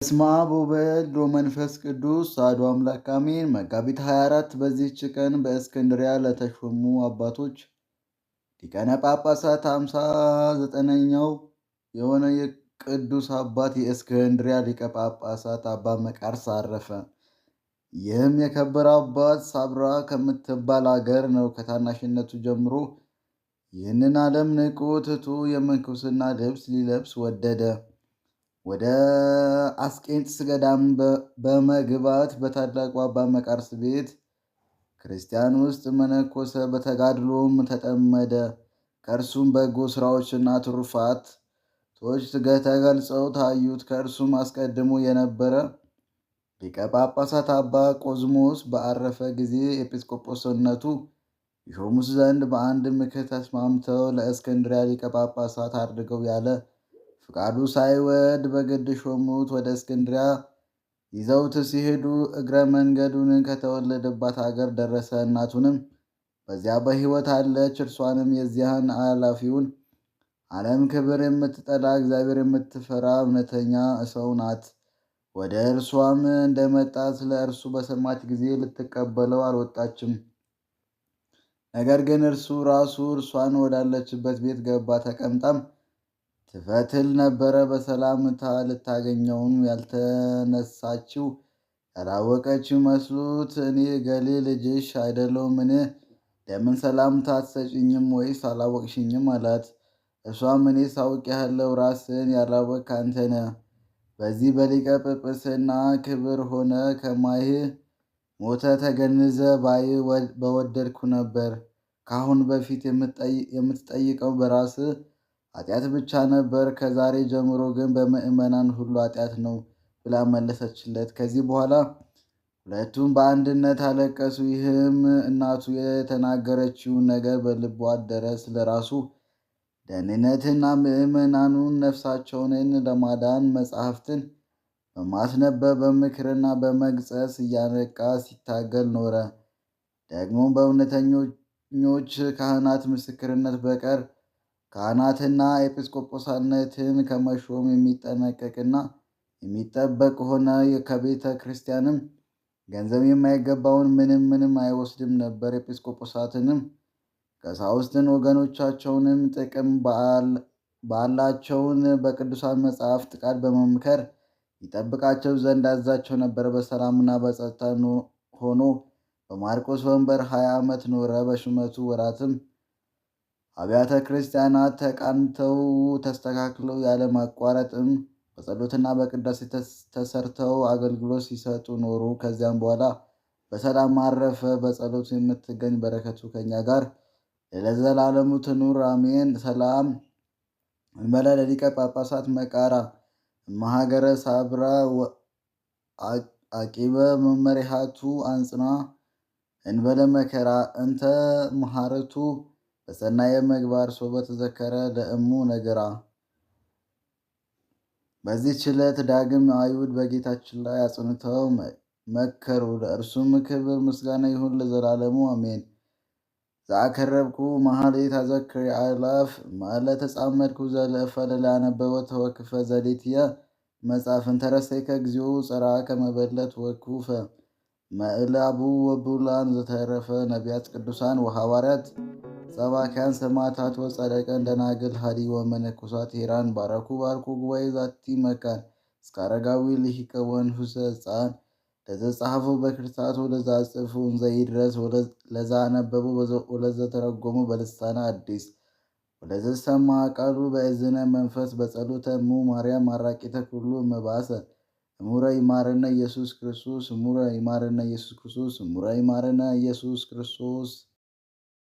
በስመ አብ ወወልድ ወመንፈስ ቅዱስ አሐዱ አምላክ አሜን። መጋቢት 24 በዚህች ቀን በእስክንድርያ ለተሾሙ አባቶች ሊቃነ ጳጳሳት 59ኛው የሆነ የቅዱስ አባት የእስክንድርያ ሊቀ ጳጳሳት አባ መቃርስ አረፈ። ይህም የከበረ አባት ሳብራ ከምትባል አገር ነው። ከታናሽነቱ ጀምሮ ይህንን ዓለም ንቆ ትቶ የምንኩስና ልብስ ሊለብስ ወደደ። ወደ አስቄጥስ ገዳም በመግባት በታላቁ አባ መቃርስ ቤተ ክርስቲያን ውስጥ መነኮሰ። በተጋድሎም ተጠመደ። ከእርሱም በጎ ሥራዎችና ትሩፋቶች ተገልጸው ታዩት። ከእርሱም አስቀድሞ የነበረ ሊቀ ጳጳሳት አባ ቆዝሞስ በአረፈ ጊዜ ኤጲስቆጶስነቱ ይሾሙት ዘንድ በአንድ ምክር ተስማምተው ለእስክንድርያ ሊቀ ጳጳሳት አድርገው ያለ ፍቃዱ ሳይወድ በግድ ሾሙት። ወደ እስክንድርያ ይዘውት ሲሄዱ እግረ መንገዱን ከተወለደባት አገር ደረሰ። እናቱንም በዚያ በሕይወት አለች። እርሷንም የዚያን አላፊውን ዓለም ክብር የምትጠላ እግዚአብሔር የምትፈራ እውነተኛ ሰው ናት። ወደ እርሷም እንደመጣ ስለ እርሱ በሰማች ጊዜ ልትቀበለው አልወጣችም። ነገር ግን እርሱ ራሱ እርሷን ወዳለችበት ቤት ገባ። ተቀምጣም ትፈትል ነበረ። በሰላምታ ልታገኘውም ያልተነሳችው ያላወቀችው መስሎት እኔ ገሌ ልጅሽ አይደለሁምን? ለምን ሰላምታ አትሰጭኝም ወይስ አላወቅሽኝም? አላት። እርሷም እኔ ሳውቅሃለሁ፣ ራስን ያላወቅ አንተ ነህ። በዚህ በሊቀ ጵጵስና ክብር ሆነ ከማይህ ሞተ ተገንዘ ባይ በወደድኩ ነበር። ከአሁን በፊት የምትጠይቀው በራስህ ኃጢአት ብቻ ነበር። ከዛሬ ጀምሮ ግን በምእመናን ሁሉ ኃጢአት ነው ብላ መለሰችለት። ከዚህ በኋላ ሁለቱም በአንድነት አለቀሱ። ይህም እናቱ የተናገረችውን ነገር በልቡ አደረ። ስለ ራሱ ደህንነትና ምእመናኑን ነፍሳቸውን ለማዳን መጻሕፍትን በማስነበብ በምክርና በመግጸስ እያነቃ ሲታገል ኖረ። ደግሞ በእውነተኞች ካህናት ምስክርነት በቀር ካህናትና ኤጲስቆጶስነትን ከመሾም የሚጠነቀቅና የሚጠበቅ ሆነ። ከቤተ ክርስቲያንም ገንዘብ የማይገባውን ምንም አይወስድም ነበር። ኤጲስቆጶሳትንም ቀሳውስትን ወገኖቻቸውንም ጥቅም ባላቸውን በቅዱሳን መጻሕፍት ቃል በመምከር ይጠብቃቸው ዘንድ አዛቸው ነበር። በሰላምና በጸጥታ ሆኖ በማርቆስ ወንበር 20 ዓመት ኖረ። በሹመቱ ወራትም አብያተ ክርስቲያናት ተቃንተው ተስተካክለው ያለማቋረጥም በጸሎትና በቅዳሴ ተሰርተው አገልግሎት ሲሰጡ ኖሩ። ከዚያም በኋላ በሰላም አረፈ። በጸሎቱ የምትገኝ በረከቱ ከኛ ጋር ለዘላለሙ ትኑር አሜን። ሰላም እንበለ ለሊቀ ጳጳሳት መቃራ እመሃገረ ሳብራ አቂበ መመሪሃቱ አንጽና እንበለ መከራ እንተ መሃረቱ በሰናየ ምግባር ሶበ ተዘከረ ለእሙ ነገራ። በዚህች ዕለት ዳግም አይሁድ በጌታችን ላይ አጽንተው መከሩ። ለእርሱም ክብር ምስጋና ይሁን ለዘላለሙ አሜን። ዘአከረብኩ መኃልየ አዘክር አእላፍ ማለ ተጻመድኩ ዘለእፈ ለላነበበ ተወክፈ ዘሌትየ መጽሐፍን ተረሰይከ እግዚኦ ጸራከ መበለት ወኩፈ መእላቡ ወቡላን ዘተረፈ ነቢያት ቅዱሳን ወሐዋርያት ሰባክያን ሰማዕታት ወጻድቃን ደናግል ሀዲ ወመነኮሳት ሄራን ባረኩ ጉባኤ ዛቲ መካን እስከ አረጋዊ ልሂቀ ወንሁሰ ሕፃን ለዘጸሐፉ በክርታቱ ለዘአጽፉ እንዘይድረስ ለዘአነበቡ ወለዘተረጎሙ በልሳነ አዲስ ወለዘሰማ ቃሉ በእዝነ መንፈስ በጸሎተ እሙ ማርያም አራቂተ ኩሉ እምባሰ እሙረ ይማረነ ኢየሱስ ክርስቶስ እሙረ ይማረነ ኢየሱስ ክርስቶስ እሙረ ይማረነ ኢየሱስ ክርስቶስ